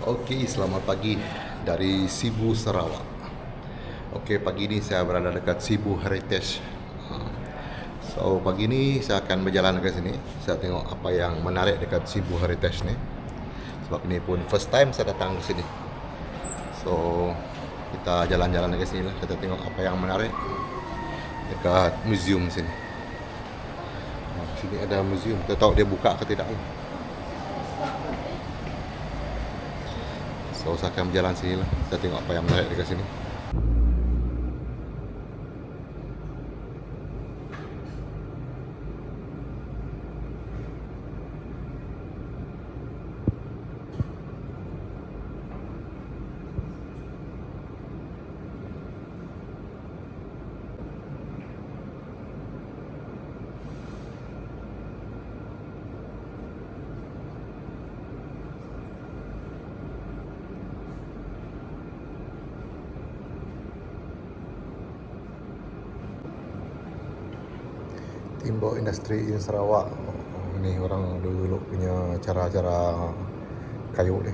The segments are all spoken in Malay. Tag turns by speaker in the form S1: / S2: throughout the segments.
S1: Okey, selamat pagi dari Sibu, Sarawak. Okey, pagi ni saya berada dekat Sibu Heritage. Ha. So, pagi ni saya akan berjalan ke sini. Saya tengok apa yang menarik dekat Sibu Heritage ni. Sebab ini pun first time saya datang ke sini. So, kita jalan-jalan ke sini lah. Kita tengok apa yang menarik dekat museum sini. Sini ada museum. Kita tahu dia buka ke tidak. So, saya akan berjalan sini lah. Kita tengok apa yang menarik dekat sini. Timbuk Industri in Sarawak. Ini orang dulu punya cara-cara kayu ni.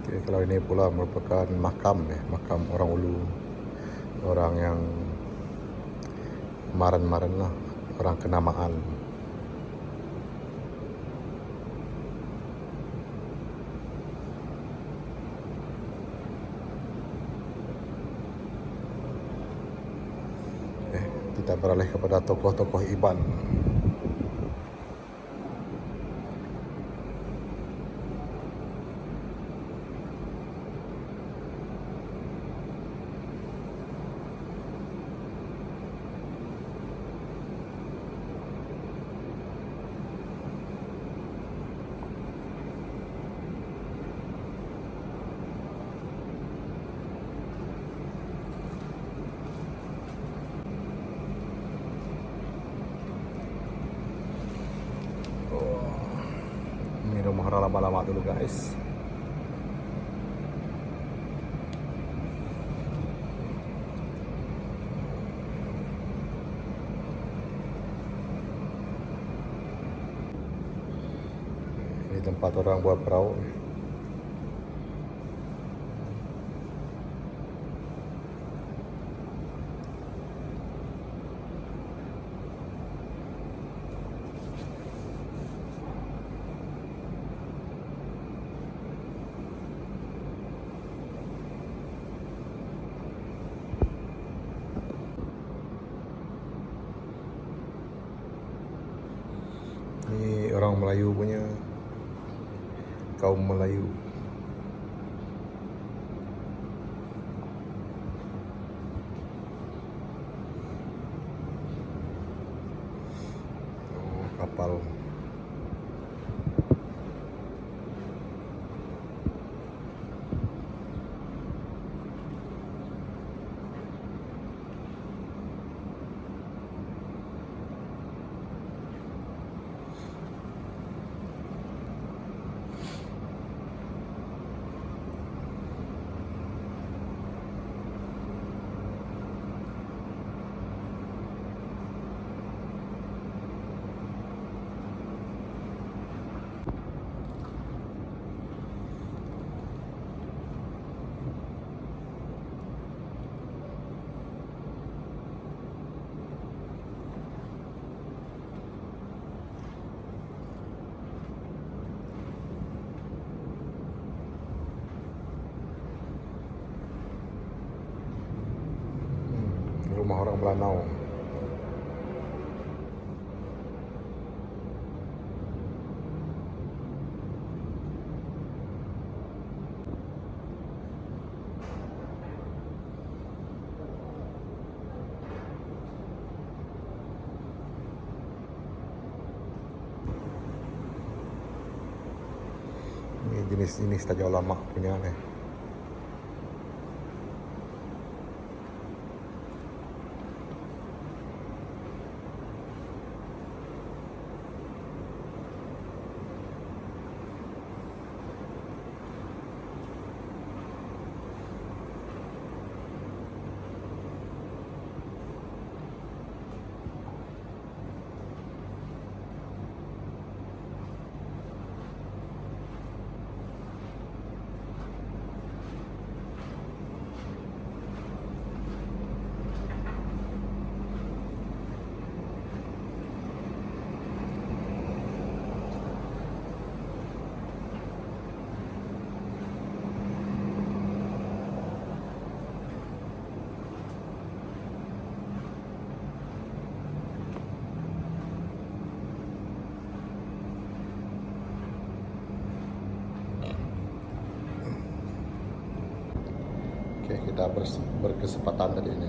S1: Okay, kalau ini pula merupakan makam makam orang Ulu, orang yang maran-maran lah, orang kenamaan. Kita beralih kepada tokoh-tokoh Iban. Ini rumah orang lama-lama dulu, guys. Ini tempat orang buat perahu. Ini orang Melayu punya, kaum Melayu. Kapal. Rumah orang Melanau. Ini jenis Raja Ulama punya nih. Oke, kita berkesempatan tadi ini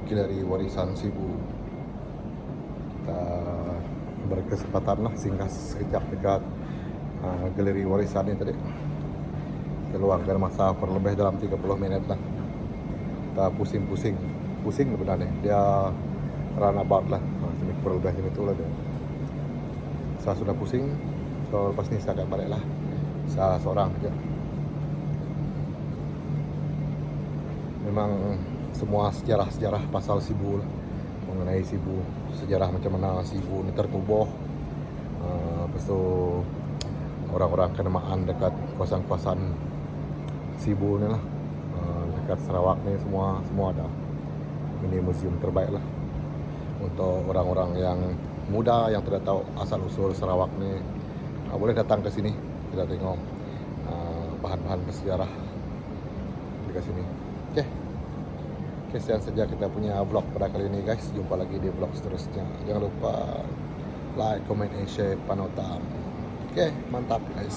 S1: Galeri Warisan Sibu. Kita berkesempatan lah singgah sekejap dekat Galeri Warisan ini tadi. Kita luangkan masa kurang lebih dalam 30 menit lah. Kita pusing sebenarnya. Dia runabout lah. Kurang lebih macam itulah dia. Saya sudah pusing. So lepas ni saya akan balik lah. Saya seorang je. Memang semua sejarah-sejarah pasal Sibu lah, mengenai Sibu, sejarah macam mana Sibu ni tertubuh, lepas tu orang-orang kenamaan dekat kawasan-kawasan Sibu ni lah, dekat Sarawak ni semua ada. Ini museum terbaik lah untuk orang-orang yang muda yang tidak tahu asal usul Sarawak ni. Boleh datang ke sini, kita tengok bahan-bahan bersejarah dekat sini. Oke, sekian saja kita punya vlog pada kali ini guys. Jumpa lagi di vlog seterusnya. Jangan lupa like, comment, and share panutan. Oke, mantap guys.